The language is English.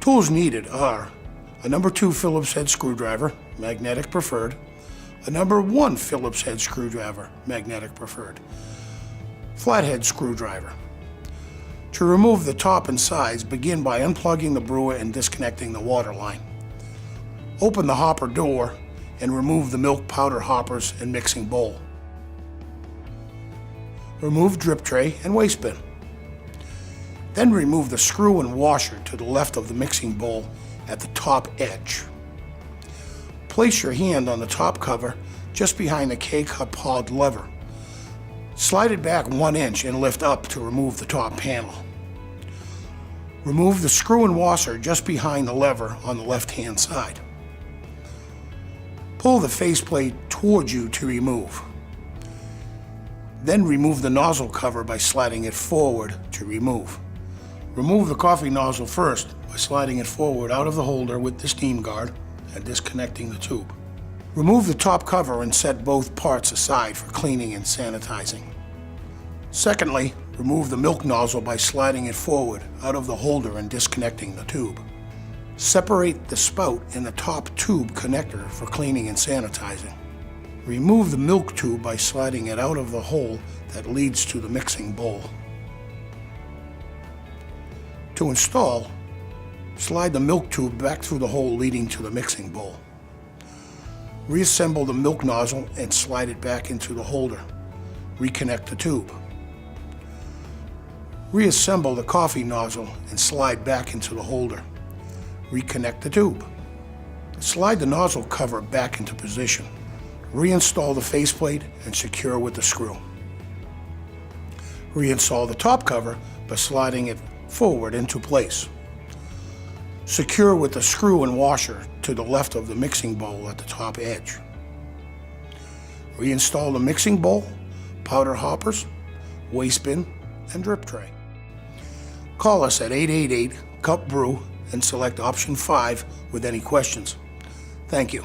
Tools needed are a number 2 Phillips head screwdriver, magnetic preferred, a number 1 Phillips head screwdriver, magnetic preferred, flathead screwdriver. To remove the top and sides, begin by unplugging the brewer and disconnecting the water line. Open the hopper door and remove the milk powder hoppers and mixing bowl. Remove drip tray and waste bin. Then remove the screw and washer to the left of the mixing bowl at the top edge. Place your hand on the top cover just behind the K-cup pod lever. Slide it back 1 inch and lift up to remove the top panel. Remove the screw and washer just behind the lever on the left-hand side. Pull the faceplate towards you to remove. Then remove the nozzle cover by sliding it forward to remove. Remove the coffee nozzle first by sliding it forward out of the holder with the steam guard and disconnecting the tube. Remove the top cover and set both parts aside for cleaning and sanitizing. Secondly, remove the milk nozzle by sliding it forward out of the holder and disconnecting the tube. Separate the spout and the top tube connector for cleaning and sanitizing. Remove the milk tube by sliding it out of the hole that leads to the mixing bowl. To install, slide the milk tube back through the hole leading to the mixing bowl. Reassemble the milk nozzle and slide it back into the holder. Reconnect the tube. Reassemble the coffee nozzle and slide back into the holder. Reconnect the tube. Slide the nozzle cover back into position. Reinstall the faceplate and secure with the screw. Reinstall the top cover by sliding it forward into place. Secure with the screw and washer to the left of the mixing bowl at the top edge. Reinstall the mixing bowl, powder hoppers, waste bin, and drip tray. Call us at 888-CUP-BREW and select option 5 with any questions. Thank you.